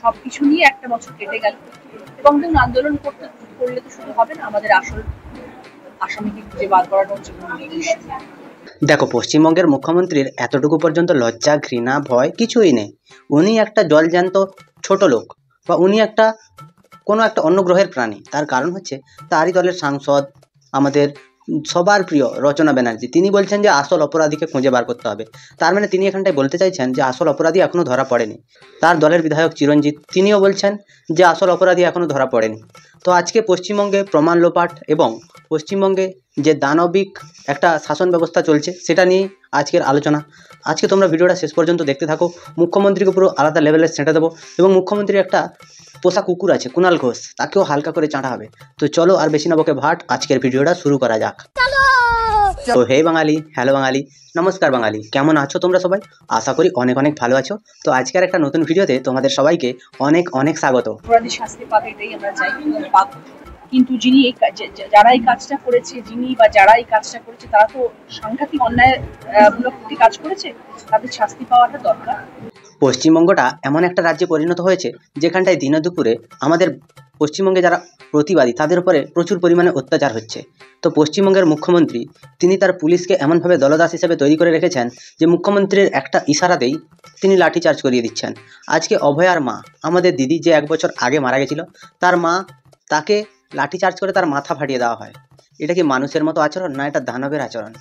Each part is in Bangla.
সবকিছু নিয়ে একটা বছর কেটে গেল এবং ধরুন আন্দোলন করলে তো শুধু হবে না, আমাদের আসল আসামিকে খুঁজে বার করাটা হচ্ছে মূল উদ্দেশ্য। দেখো, পশ্চিমবঙ্গের মুখ্যমন্ত্রীর এতটুকু পর্যন্ত লজ্জা, ঘৃণা, ভয় কিছুই নেই। উনি একটা জলজ্যান্ত ছোট লোক, বা উনি একটা কোনো একটা অন্য গ্রহের প্রাণী। তার কারণ হচ্ছে তারই দলের সাংসদ, আমাদের সবার প্রিয় রচনা ব্যানার্জি, তিনি বলছেন যে আসল অপরাধীকে খুঁজে বার করতে হবে। তার মানে তিনি এখানটায় বলতে চাইছেন যে আসল অপরাধী এখনও ধরা পড়েনি। তার দলের বিধায়ক চিরঞ্জিত, তিনিও বলছেন যে আসল অপরাধী এখনও ধরা পড়েনি। তো আজকে পশ্চিমবঙ্গে প্রমাণ লোপাট এবং পশ্চিমবঙ্গে যে দানবিক একটা শাসন ব্যবস্থা চলছে সেটা নিয়েই আজকের আলোচনা। আজকে তোমরা ভিডিওটা শেষ পর্যন্ত দেখতে থাকো। মুখ্যমন্ত্রীকে পুরো আলাদা লেভেলের সেঁটে দেবো, এবং মুখ্যমন্ত্রীর একটা পোষা কুকুর আছে কুণাল ঘোষ, তাকেও হালকা করে চাঁটা হবে। তো চলো আর বেশি না বকে ভাট, আজকের ভিডিওটা শুরু করা যাক। তো হে বাঙালি, হ্যালো বাঙালি, নমস্কার বাঙালি, কেমন আছো তোমরা সবাই? আশা করি অনেক অনেক ভালো আছো। তো আজকের একটা নতুন ভিডিওতে তোমাদের সবাইকে অনেক অনেক স্বাগত। অপরাধী শাস্তি পাবে এটাই আমরা চাই, কিন্তু যিনি যারা এই কাজটা করেছে, যারা এই কাজটা করেছে তারা তো সাংঘাতিক অন্যায় মূলক কাজ করেছে, তাদের শাস্তি পাওয়াটা দরকার। পশ্চিমবঙ্গটা এমন একটা রাজ্যে পরিণত হয়েছে যেখানটায় দিনে দুপুরে আমাদের পশ্চিমবঙ্গে যারা প্রতিবাদী তাদের উপরে প্রচুর পরিমাণে অত্যাচার হচ্ছে। তো পশ্চিমবঙ্গের মুখ্যমন্ত্রী তিনি তার পুলিশকে এমনভাবে দলদাস হিসেবে তৈরি করে রেখেছেন যে মুখ্যমন্ত্রীর একটা ইশারাতেই তিনি লাঠিচার্জ করিয়ে দিচ্ছেন। আজকে অভয়ার মা, আমাদের দিদি যে 1 বছর আগে মারা গেছিল, তার মা, তাকে লাঠিচার্জ করে তার মাথা ফাটিয়ে দেওয়া হয়। এটা কি মানুষের মতো আচরণ, না এটা দানবের আচরণ?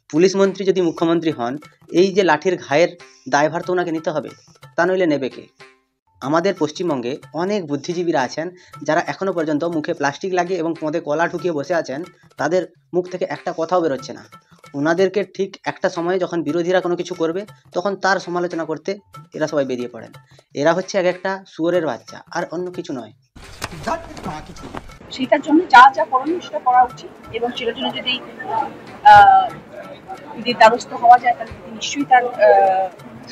পুলিশ মন্ত্রী যদি মুখ্যমন্ত্রী হন, এই যে লাঠির ঘায়ের দায়ভার তো ওনাকে নিতে হবে, তা নইলে নেবে কে? আমাদের পশ্চিমবঙ্গে অনেক বুদ্ধিজীবীরা আছেন যারা এখনও পর্যন্ত মুখে প্লাস্টিক লাগিয়ে এবং পদে কলা ঢুকিয়ে বসে আছেন, তাদের মুখ থেকে একটা কথাও বেরোচ্ছে না। ওনাদেরকে ঠিক একটা সময়ে যখন বিরোধীরা কোনো কিছু করবে তখন তার সমালোচনা করতে এরা সবাই বেরিয়ে পড়েন। এরা হচ্ছে এক একটা শুয়োরের বাচ্চা, আর অন্য কিছু নয়। সেটার জন্য যা যা করণীয় সেটা করা উচিত, এবং সেটার জন্য যদি দ্বারস্থ হওয়া যায় তাহলে নিশ্চয়ই তার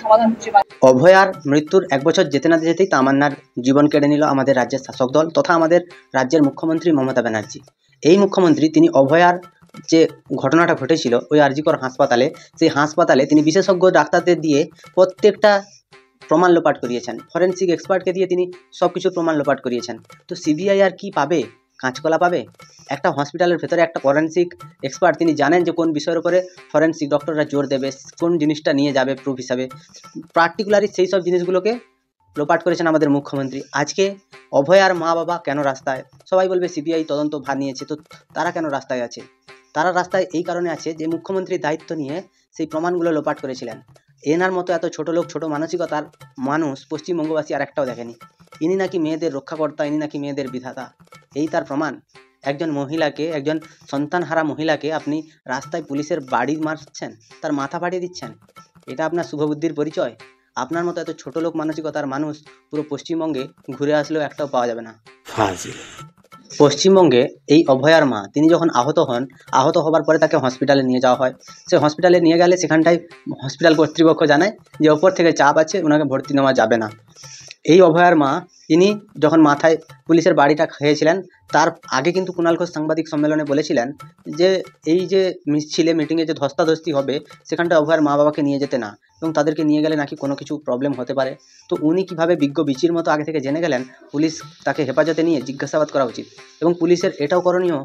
সমাধান হচ্ছে। অভয়ার মৃত্যুর 1 বছর যেতে না যেতেই তামান্নার জীবন কেড়ে নিল আমাদের রাজ্যের শাসক দল তথা আমাদের রাজ্যের মুখ্যমন্ত্রী মমতা ব্যানার্জি। এই মুখ্যমন্ত্রী তিনি অভয়ার যে ঘটনাটা ঘটেছিল ওই আরজিকর হাসপাতালে, সেই হাসপাতালে তিনি বিশেষজ্ঞ ডাক্তারদের দিয়ে প্রত্যেকটা প্রমাণ লোপাট করিয়েছেন। ফরেন্সিক এক্সপার্টকে দিয়ে তিনি সব কিছুর প্রমাণ লোপাট করিয়েছেন। তো সিবিআই আর কি পাবে? কাঁচকলা পাবে? একটা হসপিটালের ভেতরে একটা ফরেন্সিক এক্সপার্ট, তিনি জানেন যে কোন বিষয়ের উপরে ফরেন্সিক ডক্টররা জোর দেবে, কোন জিনিসটা নিয়ে যাবে প্রুফ হিসাবে, পার্টিকুলারলি সেই সব জিনিসগুলোকে লোপাট করেছেন আমাদের মুখ্যমন্ত্রী। আজকে অভয়ার মা বাবা কেন রাস্তায়? সবাই বলবে সিবিআই তদন্ত ভার নিয়েছে, তো তারা কেন রাস্তায় আছে? তারা রাস্তায় এই কারণে আছে যে মুখ্যমন্ত্রী দায়িত্ব নিয়ে সেই প্রমাণগুলো লোপাট করেছিলেন। এনার মতো এত ছোট লোক, ছোট মানসিকতার মানুষ পশ্চিমবঙ্গবাসী আর একটাও দেখেনি। ইনি নাকি মেয়েদের রক্ষাকর্তা, ইনি নাকি মেয়েদের বিধাতা, এই তার প্রমাণ। একজন মহিলাকে, একজন সন্তানহারা মহিলাকে আপনি রাস্তায় পুলিশের বাড়ি মারছেন, তার মাথা ফাটিয়ে দিচ্ছেন। এটা আপনার শুভবুদ্ধির পরিচয়? আপনার মতো এত ছোট লোক মানসিকতার মানুষ পুরো পশ্চিমবঙ্গে ঘুরে আসলেও একটাও পাওয়া যাবে না। পশ্চিমবঙ্গে এই অভয়ার মা, তিনি যখন আহত হন, আহত হবার পরে তাকে হসপিটালে নিয়ে যাওয়া হয়। সে হসপিটালে নিয়ে গেলে সেখানটায় হসপিটাল কর্তৃপক্ষ জানায় যে ওপর থেকে চাপ আছে, ওনাকে ভর্তি নেওয়া যাবে না। এই অভয়ার মা, তিনি যখন মাথায় পুলিশের বাড়িটা খেয়েছিলেন, তার আগে কিন্তু কুণাল ঘোষ সাংবাদিক সম্মেলনে বলেছিলেন যে এই যে মিছিলে, মিটিংয়ে যে ধস্তাধস্তি হবে সেখানটা অভয়ার মা বাবাকে নিয়ে যেতে না, এবং তাদেরকে নিয়ে গেলে নাকি কোনো কিছু প্রবলেম হতে পারে। তো উনি কীভাবে বিজ্ঞ বিচির মতো আগে থেকে জেনে গেলেন পুলিশ তাকে হেফাজতে নিয়ে জিজ্ঞাসাবাদ করা উচিত, এবং পুলিশের এটাও করণীয়,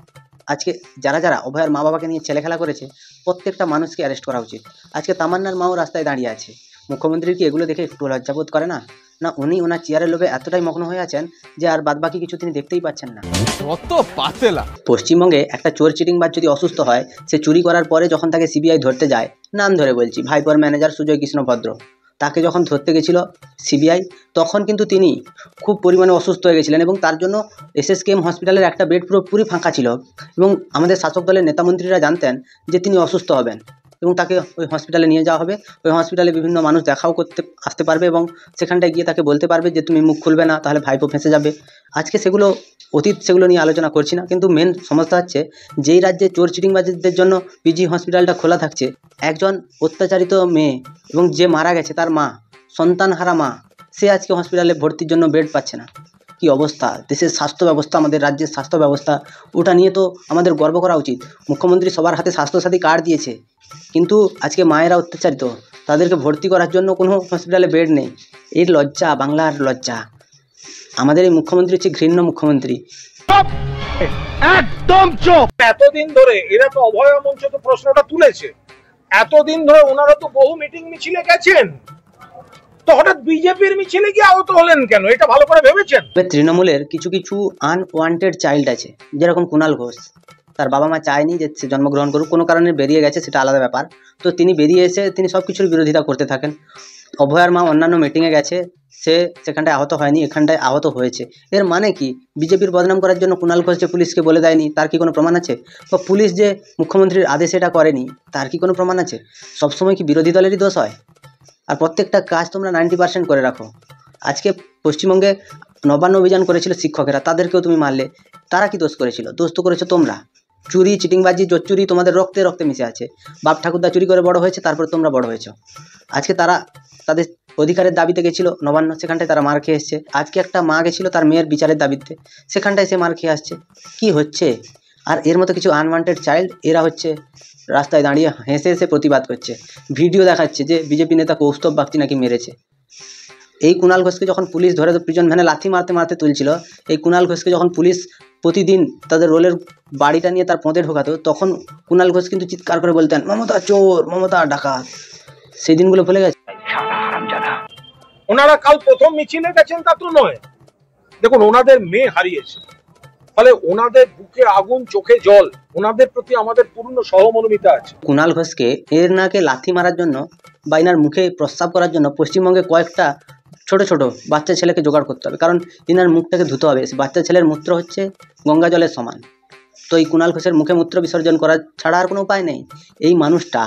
আজকে যারা যারা অভয়ার মা বাবাকে নিয়ে ছেলেখেলা করেছে প্রত্যেকটা মানুষকে অ্যারেস্ট করা উচিত। আজকে তামান্নার মাও রাস্তায় দাঁড়িয়ে আছে। মুখ্যমন্ত্রীর কি এগুলো দেখে একটু লজ্জাবোধ করে না? না উনি ওনার চেয়ারের লোভে এতটাই মগ্ন হয়ে আছেন যে আর বাদবাকি কিছু তিনি দেখতেই পাচ্ছেন না। পশ্চিমবঙ্গে একটা চোর চিটিংবাজ যদি অসুস্থ হয়, সে চুরি করার পরে যখন তাকে সিবিআই ধরতে যায়, নাম ধরে বলছি ভাইপোর ম্যানেজার সুজয় কৃষ্ণ ভদ্র, তাকে যখন ধরতে গেছিল সিবিআই, তখন কিন্তু তিনি খুব পরিমাণে অসুস্থ হয়ে গেছিলেন, এবং তার জন্য এসএসকেএম হসপিটালের একটা বেড পুরোপুরি ফাঁকা ছিল, এবং আমাদের শাসক দলের নেতামন্ত্রীরা জানতেন যে তিনি অসুস্থ হবেন, এবং তাকে ওই হসপিটালে নিয়ে যাওয়া হবে। ওই হসপিটালে বিভিন্ন মানুষ দেখাও করতে আসতে পারবে, এবং সেখানটায় গিয়ে তাকে বলতে পারবে যে তুমি মুখ খুলবে না, তাহলে ভাইপো ফেঁসে যাবে। আজকে সেগুলো অতীত, সেগুলো নিয়ে আলোচনা করছি না, কিন্তু মেন সমস্যা হচ্ছে যেই রাজ্যে চোর চিটিংবাজদের জন্য পিজি হসপিটালটা খোলা থাকছে, একজন অত্যাচারিত মেয়ে এবং যে মারা গেছে তার মা, সন্তানহারা মা, সে আজকে হসপিটালে ভর্তির জন্য বেড পাচ্ছে না। কি অবস্থা দেশের স্বাস্থ্য ব্যবস্থা, আমাদের রাজ্যের স্বাস্থ্য ব্যবস্থা, ওটা নিয়ে তো আমাদের গর্ব করা উচিত। মুখ্যমন্ত্রী সবার হাতে স্বাস্থ্যসাথী কার্ড দিয়েছে, কিন্তু আজকে মায়েরা অত্যাচারিত, তাদেরকে ভর্তি করার জন্য কোনো হসপিটালে বেড নেই। এর লজ্জা, বাংলার লজ্জা। আমাদের এই মুখ্যমন্ত্রী হচ্ছে ঘৃণ্য মুখ্যমন্ত্রী। একদম চোখ। এতদিন ধরে এরা তো অভয় মঞ্চ তো প্রশ্নটা তুলেছে, এতদিন ধরে ওনারা তো বহু মিটিং মিছিলে গেছেন, তো হঠাৎ বিজেপির মিছিলে গিয়ে আহত হলেন কেন? এটা ভালো করে ভেবেছেন? তৃণমূলের কিছু কিছু আনওয়ান্টেড চাইল্ড আছে, যেরকম কুণাল ঘোষ, তার বাবা মা চায়নি যে সে জন্মগ্রহণ করুক, কোনো কারণে বেরিয়ে গেছে, সেটা আলাদা ব্যাপার। তো তিনি বেরিয়ে এসে তিনি সব কিছুর বিরোধিতা করতে থাকেন। অভয়ার মা অন্যান্য মিটিংয়ে গেছে, সে সেখানটায় আহত হয়নি, এখানটায় আহত হয়েছে। এর মানে কি? বিজেপির বদনাম করার জন্য কুণাল ঘোষ যে পুলিশকে বলে দেয়নি, তার কি কোনো প্রমাণ আছে? বা পুলিশ যে মুখ্যমন্ত্রীর আদেশে এটা করেনি, তার কি কোনো প্রমাণ আছে? সবসময় কি বিরোধী দলেরই দোষ হয়? আর প্রত্যেকটা কাজ তোমরা 90% করে রাখো। আজকে পশ্চিমবঙ্গে নবান্ন অভিযান করেছিল শিক্ষকেরা, তাদেরকেও তুমি মারলে। তারা কি দোষ করেছিল? দোষ তো করেছো তোমরা। চুরি, চিটিংবাজি, জোচ্চুরি তোমাদের রক্তে রক্তে মিশে আছে। বাপ ঠাকুরদা চুরি করে বড় হয়েছে, তারপর তোমরা বড় হয়েছো। আজকে তারা তাদের অধিকারের দাবিতে গেছিল নবান্ন, সেখানটায় তারা মার খেয়ে এসছে। আজকে একটা মা গেছিল তার মেয়ের বিচারের দাবিতে, সেখানটায় সে মার খেয়ে আসছে। কি হচ্ছে? আর এর মতো কিছু আনওয়ান্টেড চাইল্ড, এরা হচ্ছে রাস্তায় দাঁড়িয়ে হেসে হেসে প্রতিবাদ করছে, ভিডিও দেখাচ্ছে যে বিজেপি নেতা কৌস্তব বাগচি নাকি মেরেছে। এই কুণাল ঘোষকে যখন পুলিশ ধরে প্রিজন ভ্যানে লাথি মারতে মারতে তুলছিল, এই কুণাল ঘোষকে যখন পুলিশ প্রতিদিন তাদের রোলের বাড়িটা নিয়ে তার পথে ঢোকাতো, তখন কুণাল ঘোষ কিন্তু চিৎকার করে বলতেন, মমতা চোর, মমতা ডাকাত। সেই দিনগুলো ভুলে গেছে। ওনারা কাল প্রথম মিছিলে গেছেন তা তো নয়, দেখুন ওনাদের মেয়ে হারিয়েছে, ফলে ওনাদের বুকে আগুন, চোখে জল, ওনাদের প্রতি আমাদের পূর্ণ সহমর্মিতা আছে। কুণাল ঘোষকে এর নাকে লাথি মারার জন্য বা এনার মুখে প্রস্রাব করার জন্য পশ্চিমবঙ্গে কয়েকটা ছোট ছোট বাচ্চা ছেলেকে জোগাড় করতে হবে, কারণ এনার মুখটাকে ধুতে হবে। বাচ্চা ছেলের মূত্র হচ্ছে গঙ্গা জলের সমান। তো এই কুণাল ঘোষের মুখে মূত্র বিসর্জন করা ছাড়া আর কোনো উপায় নেই। এই মানুষটা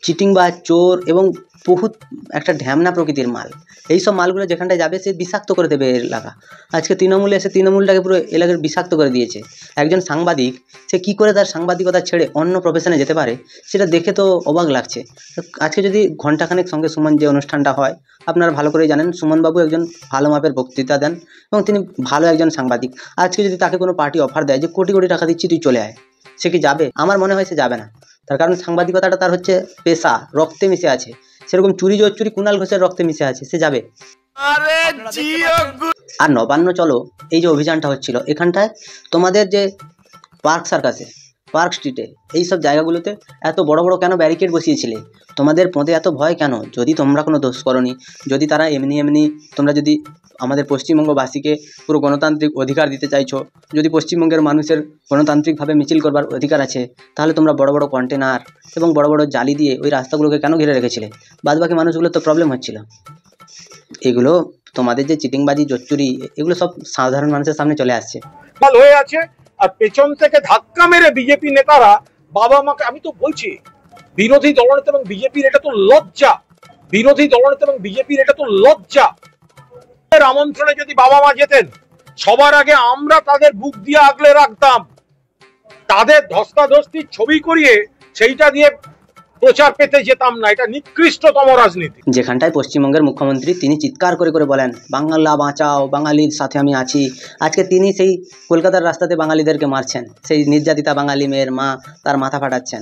চিটিংবাজ, চোর এবং বহুত একটা ঢ্যামনা প্রকৃতির মাল। এই সব মালগুলো যেখানটায় যাবে সে বিষাক্ত করে দেবে এলাকা। আজকে তৃণমূলে এসে তৃণমূলটাকে পুরো এলাকার বিষাক্ত করে দিয়েছে। একজন সাংবাদিক, সে কি করে তার সাংবাদিকতা ছেড়ে অন্য প্রফেশনে যেতে পারে, সেটা দেখে তো অবাক লাগছে। আজকে যদি ঘণ্টাখানেক সঙ্গে সুমন যে অনুষ্ঠানটা হয়, আপনারা ভালো করেই জানেন সুমনবাবু একজন ভালো মাপের বক্তৃতা দেন এবং তিনি ভালো একজন সাংবাদিক। আজকে যদি তাকে কোনো পার্টি অফার দেয় যে কোটি কোটি টাকা দিচ্ছি তুই চলে আয়, সে কি যাবে? আমার মনে হয় সে যাবে না। তার কারণ সাংবাদিকতাটা তার হচ্ছে পেশা, রক্তে মিশে আছে। সেরকম চুরি জোচ্চুরি কুণাল ঘোষের রক্তে মিশে আছে, সে যাবে। আর নবান্ন চলো এই যে অভিযানটা হচ্ছিল, এখানটায় তোমাদের যে পার্ক সার্কাসে, পার্ক স্ট্রিটে, এই সব জায়গাগুলোতে এত বড় বড় কেন ব্যারিকেড বসিয়েছিলে? তোমাদের পদে এত ভয় কেন? যদি তোমরা কোনো দোষ করনি, যদি তারা এমনি এমনি, তোমরা যদি আমাদের পশ্চিমবঙ্গবাসীকে পুরো গণতান্ত্রিক অধিকার দিতে চাইছো, যদি পশ্চিমবঙ্গের মানুষের গণতান্ত্রিকভাবে মিছিল করবার অধিকার আছে, তাহলে তোমরা বড় বড় কন্টেনার এবং বড় বড় জালি দিয়ে ওই রাস্তাগুলোকে কেন ঘিরে রেখেছিলে? বাদবাকি মানুষগুলোর তো প্রবলেম হচ্ছিল। এগুলো তোমাদের যে চিটিংবাজি, জোচ্চুরি, এগুলো সব সাধারণ মানুষের সামনে চলে আসছে। হয়ে আছে আর পেছন থেকে ধাক্কা মেরে বিজেপি নেতারা বাবা মাকে, আমি তো বলছি বিরোধী দলনেতা এবং বিজেপির এটা তো লজ্জা, বিরোধী দলনেতা এবং বিজেপির এটা তো লজ্জা। আমন্ত্রণে যদি বাবা মা যেতেন, সবার আগে আমরা তাদের বুক দিয়ে আগলে রাখতাম, তাদের ধস্তাধস্তির ছবি করিয়ে সেইটা দিয়ে প্রচার পেতে যেতাম না। এটা নিকৃষ্টতম রাজনীতি। যেখানটায় পশ্চিমবঙ্গের মুখ্যমন্ত্রী তিনি চিৎকার করে করে বলেন, বাংলা বাঁচাও, বাঙালির সাথে আমি আছি, আজকে তিনি সেই কলকাতার রাস্তাতে বাঙালিদেরকে মারছেন। সেই নির্যাতিতা বাঙালি মেয়ের মা তার মাথা ফাটাচ্ছেন।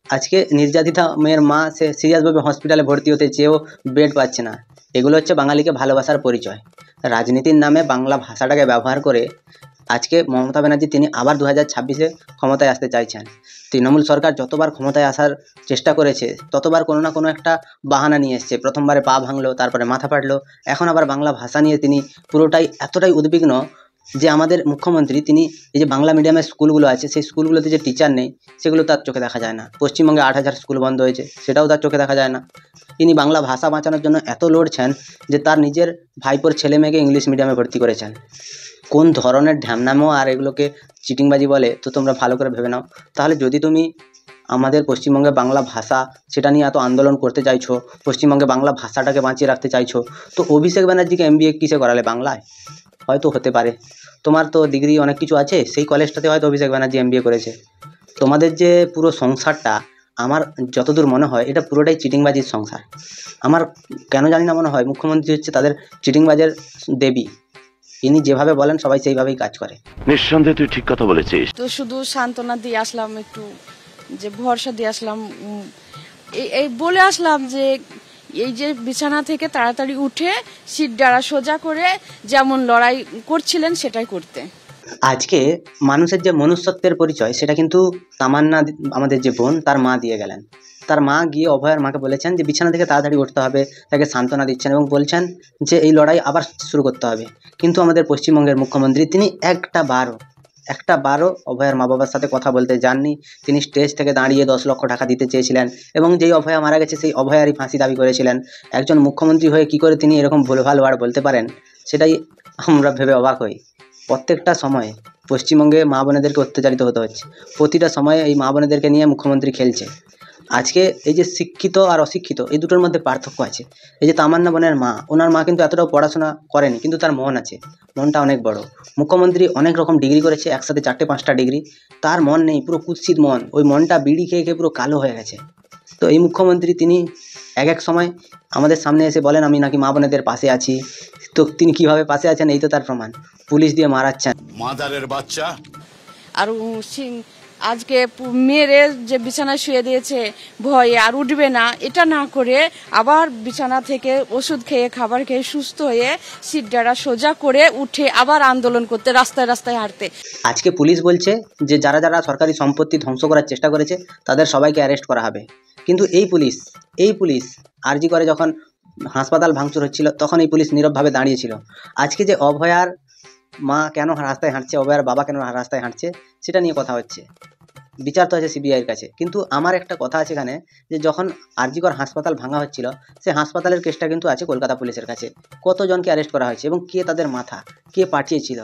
আজকে নির্যাতিতা মেয়ের মা সে সিরিয়াসভাবে হসপিটালে ভর্তি হতে চেয়েও বেড পাচ্ছে না। এগুলো হচ্ছে বাঙালিকে ভালোবাসার পরিচয়। রাজনীতির নামে বাংলা ভাষাটাকে ব্যবহার করে আজকে মমতা ব্যানার্জি তিনি আবার 2026-এ ক্ষমতায় আসতে চাইছেন। তৃণমূল সরকার যতবার ক্ষমতায় আসার চেষ্টা করেছে, ততবার কোনো না কোনো একটা বাহানা নিয়ে এসছে। প্রথমবারে পা ভাঙলো, তারপরে মাথা ফাটলো, এখন আবার বাংলা ভাষা নিয়ে তিনি পুরোটাই এতটাই উদ্বিগ্ন যে আমাদের মুখ্যমন্ত্রী তিনি এই যে বাংলা মিডিয়ামের স্কুলগুলো আছে, সেই স্কুলগুলোতে যে টিচার নেই, সেগুলো তার চোখে দেখা যায় না। পশ্চিমবঙ্গে 8,000 স্কুল বন্ধ হয়েছে, সেটাও তার চোখে দেখা যায় না। তিনি বাংলা ভাষা বাঁচানোর জন্য এত লড়ছেন যে তার নিজের ভাইপোর ছেলে মেয়েকে ইংলিশ মিডিয়ামে ভর্তি করেছেন। কোন ধরনের ঢ্যামনামো আর এগুলোকে চিটিংবাজি বলে, তো তোমরা ভালো করে ভেবে নাও। তাহলে যদি তুমি আমাদের পশ্চিমবঙ্গে বাংলা ভাষা সেটা নিয়ে এত আন্দোলন করতে চাইছো, পশ্চিমবঙ্গে বাংলা ভাষাটাকে বাঁচিয়ে রাখতে চাইছো, তো অভিষেক ব্যানার্জিকে MBA কিসে করালে? বাংলায় হয়তো হতে পারে, তোমার তো ডিগ্রি অনেক কিছু আছে, সেই কলেজটাতে হয়তো অভিষেক ব্যানার্জি MBA করেছে। তোমাদের যে পুরো সংসারটা, আমার যতদূর মনে হয় এটা পুরোটাই চিটিংবাজির সংসার। আমার কেন জানি না মনে হয় মুখ্যমন্ত্রী হচ্ছে তাদের চিটিংবাজের দেবী। ইনি যেভাবে বলেন সবাই সেইভাবেই কাজ করে। নিঃসন্দেহে তুই ঠিক কথা বলেছিস। তো শুধু সান্ত্বনা দিয়ে আসলাম, একটু যে ভরসা দিয়ে আসলাম, এই বলে আসলাম যে এই যে বিছানা থেকে তাড়াতাড়ি উঠে সিট ডাড়া সোজা করে যেমন লড়াই করছিলেন সেটাই করতে। আজকে মানুষের যে মনুষ্যত্বের পরিচয় সেটা কিন্তু তামান্না আমাদের যে বোন তার মা দিয়ে গেলেন। তার মা গিয়ে অভয়ার মাকে বলেছেন যে বিছানা থেকে তাড়াতাড়ি উঠতে হবে, তাকে সান্ত্বনা দিচ্ছেন এবং বলছেন যে এই লড়াই আবার শুরু করতে হবে। কিন্তু আমাদের পশ্চিমবঙ্গের মুখ্যমন্ত্রী তিনি একটা বারও অভয়ার মা বাবার সাথে কথা বলতে যাননি। তিনি স্টেজ থেকে দাঁড়িয়ে 10 লক্ষ টাকা দিতে চেয়েছিলেন এবং যেই অভয়া মারা গেছে সেই অভয়ারই ফাঁসি দাবি করেছিলেন। একজন মুখ্যমন্ত্রী হয়ে কি করে তিনি এরকম ভুলভাল ওয়ার্ড বলতে পারেন, সেটাই আমরা ভেবে অবাক হই। প্রত্যেকটা সময়ে পশ্চিমবঙ্গে মা বোনেদেরকে অত্যাচারিত হতে হচ্ছে, প্রতিটা সময়ে এই মা বোনেদেরকে নিয়ে মুখ্যমন্ত্রী খেলছে। আজকে এই যে শিক্ষিত আর অশিক্ষিত এই দুটোর মধ্যে পার্থক্য আছে। এই যে তামান্না বোনের মা, ওনার মা কিন্তু এতটাও পড়াশোনা করেনি, কিন্তু তার মন আছে, মনটা অনেক বড়। মুখ্যমন্ত্রী অনেক রকম ডিগ্রি করেছে, একসাথে 4-5টা ডিগ্রি, তার মন নেই, পুরো কুৎসিত মন। ওই মনটা বিড়ি খেয়ে খেয়ে পুরো কালো হয়ে গেছে। তো এই মুখ্যমন্ত্রী তিনি এক সময় আমাদের সামনে এসে বলেন আমি নাকি মা বোনেদের পাশে আছি। তো তিনি কিভাবে পাশে আছেন এই তো তার প্রমাণ, পুলিশ দিয়ে মারাচ্ছেন। মাদারের বাচ্চা। আর আজকে মেরে যে বিছানায় শুয়ে দিয়েছে ভয়ে আর উঠবে না, এটা না করে আবার বিছানা থেকে ওষুধ খেয়ে খাবার খেয়ে সুস্থ হয়ে সিট ডাড়া সোজা করে উঠে আবার আন্দোলন করতে, রাস্তায় রাস্তায় হাঁটতে। আজকে পুলিশ বলছে যে যারা যারা সরকারি সম্পত্তি ধ্বংস করার চেষ্টা করেছে তাদের সবাইকে অ্যারেস্ট করা হবে। কিন্তু এই পুলিশ আরজি করে যখন হাসপাতাল ভাঙচুর হচ্ছিল তখন এই পুলিশ নীরবভাবে দাঁড়িয়েছিল। আজকে যে অভয়ার মা কেন রাস্তায় হাঁটছে, অভয়ার বাবা কেন রাস্তায় হাঁটছে, সেটা নিয়ে কথা হচ্ছে। বিচার তো আছে সিবিআইয়ের কাছে। কিন্তু আমার একটা কথা আছে এখানে, যে যখন আরজিকর হাসপাতাল ভাঙা হচ্ছিল সেই হাসপাতালের কেসটা কিন্তু আছে কলকাতা পুলিশের কাছে। কতজনকে অ্যারেস্ট করা হয়েছে এবং কে তাদের মাথা, কে পাঠিয়েছিল,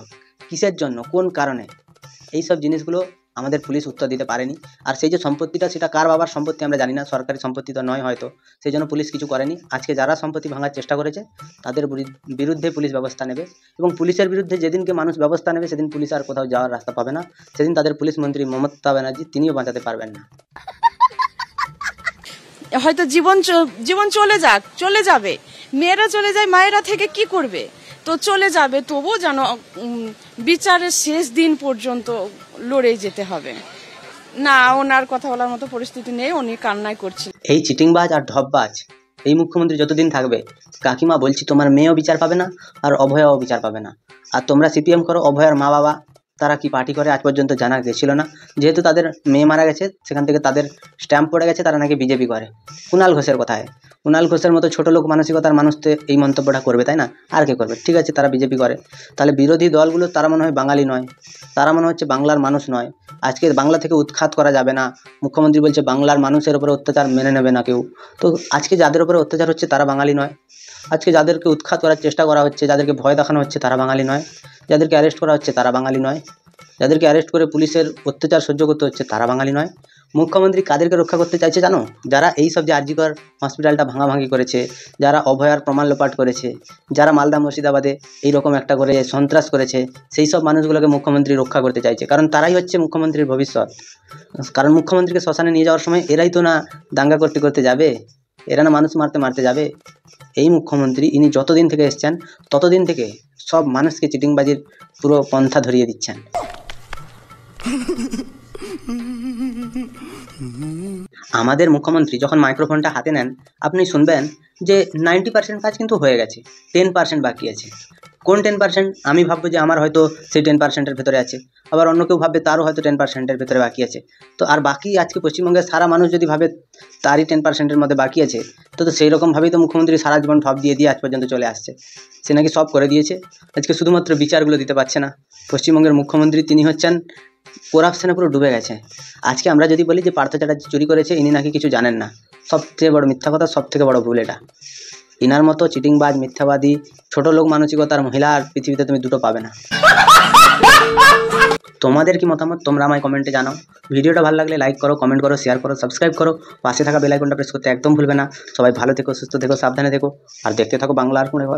কিসের জন্য, কোন কারণে, এই সব জিনিসগুলো আমাদের পুলিশ উত্তর দিতে পারেনি। আর সেই যে সম্পত্তিটা সেটা কার বাবার সম্পত্তি আমরা জানি না, সরকারি সম্পত্তি তো নয় হয়তো, সেই জন্য পুলিশ কিছু করেনি। আজকে যারা সম্পত্তি ভাঙার চেষ্টা করেছে তাদের বিরুদ্ধে পুলিশ ব্যবস্থা নেবে এবং পুলিশের বিরুদ্ধে যেদিনকে মানুষ ব্যবস্থা নেবে সেদিন পুলিশ আর কোথাও যাওয়ার রাস্তা পাবে না। সেদিন তাদের পুলিশ মন্ত্রী মমতা ব্যানার্জি তিনিও বাঁচাতে পারবেন না। হয়তো জীবন চলে যাবে, মেয়েরা চলে যায়, মায়েরা থেকে কি করবে, তো চলে যাবে, তবুও যেন বিচারের শেষ দিন পর্যন্ত লড়ে যেতে হবে। না, ওনার কথা বলার মতো পরিস্থিতি নেই, উনি কান্নায় করছেন। এই চিটিংবাজ আর ঢপবাজ এই মুখ্যমন্ত্রী যতদিন থাকবে, কাকিমা বলছি, তোমার মেয়েও বিচার পাবে না আর অভয়াও বিচার পাবে না। আর তোমরা সিপিএম করো, অভয়ার মা বাবা তারা কি পার্টি করে আজ পর্যন্ত জানা গেছিল না। যেহেতু তাদের মেয়ে মারা গেছে সেখান থেকে তাদের স্ট্যাম্প পড়ে গেছে, তারা নাকি বিজেপি করে। কুণাল ঘোষের কথায়, কুণাল ঘোষের মতো ছোট লোক মানসিকতার মানুষ তো এই মন্তব্যটা করবে, তাই না? আর কে করবে? ঠিক আছে, তারা বিজেপি করে, তাহলে বিরোধী দলগুলো তারা মনে হয় বাঙালি নয়, তারা মনে হচ্ছে বাংলার মানুষ নয়। আজকে বাংলা থেকে উৎখাত করা যাবে না, মুখ্যমন্ত্রী বলছে বাংলার মানুষের উপরে অত্যাচার মেনে নেবে না কেউ। তো আজকে যাদের উপরে অত্যাচার হচ্ছে তারা বাঙালি নয়, আজকে যাদেরকে উৎখাত করার চেষ্টা করা হচ্ছে, যাদেরকে ভয় দেখানো হচ্ছে তারা বাঙালি নয়, যাদেরকে অ্যারেস্ট করা হচ্ছে তারা বাঙালি নয়, যাদেরকে অ্যারেস্ট করে পুলিশের অত্যাচার সহ্য করতে হচ্ছে তারা বাঙালি নয়। মুখ্যমন্ত্রী কাদেরকে রক্ষা করতে চাইছে জানো? যারা এই সব যে আরজিকর হসপিটালটা ভাঙাভাঙি করেছে, যারা অভয়ার প্রমাণ লোপাট করেছে, যারা মালদা মুর্শিদাবাদে এইরকম একটা করে সন্ত্রাস করেছে, সেই সব মানুষগুলোকে মুখ্যমন্ত্রী রক্ষা করতে চাইছে, কারণ তারাই হচ্ছে মুখ্যমন্ত্রীর ভবিষ্যৎ। কারণ মুখ্যমন্ত্রীকে শ্মশানে নিয়ে যাওয়ার সময় এরাই তো না দাঙ্গা করতে করতে যাবে, এরা না মানুষ মারতে মারতে যাবে। এই মুখ্যমন্ত্রী ইনি যতদিন থেকে এসছেন ততদিন থেকে সব মানুষকে চিটিংবাজির পুরো পন্থা ধরিয়ে দিচ্ছেন। আমাদের মুখ্যমন্ত্রী যখন মাইক্রোফোনটা হাতে নেন আপনি শুনবেন যে 90% কাজ কিন্তু হয়ে গেছে, 10% বাকি আছে। কোন 10%? আমি ভাববো যে আমার হয়তো সেই 10%-এর ভেতরে আছে, আবার অন্য কেউ ভাববে তারও হয়তো 10%-এর ভেতরে বাকি আছে। তো আর বাকি আজকে পশ্চিমবঙ্গের সারা মানুষ যদি ভাবে তারই 10%-এর মধ্যে বাকি আছে, তো সেই রকমভাবেই তো মুখ্যমন্ত্রী সারা জীবন ঠপ দিয়ে আজ পর্যন্ত চলে আসছে। সে নাকি সব করে দিয়েছে, আজকে শুধুমাত্র বিচারগুলো দিতে পারছে না। পশ্চিমবঙ্গের মুখ্যমন্ত্রী তিনি হচ্ছেন করাপশনে পুরো ডুবে গেছে। আজকে আমরা যদি বলি যে পার্থ চ্যাটার্জি চুরি করেছে, ইনি নাকি কিছু জানেন না, সবথেকে বড় মিথ্যা কথা, সবথেকে বড় ভুল এটা। ইনার মতো চিটিংবাজ, মিথ্যাবাদী, ছোট লোক মানসিকতার মহিলা আর পৃথিবীতে তুমি দুটো পাবে না। তোমাদের কি মতামত তোমরা আমায় কমেন্টে জানাও। ভিডিওটা ভালো লাগলে লাইক করো, কমেন্ট করো, শেয়ার করো, সাবস্ক্রাইব করো, পাশে থাকা বেল আইকনটা প্রেস করতে একদম ভুলবে না। সবাই ভালো থেকো, সুস্থ থেকো, সাবধানে থেকো আর দেখতে থাকো বাংলার কোণে ঘর।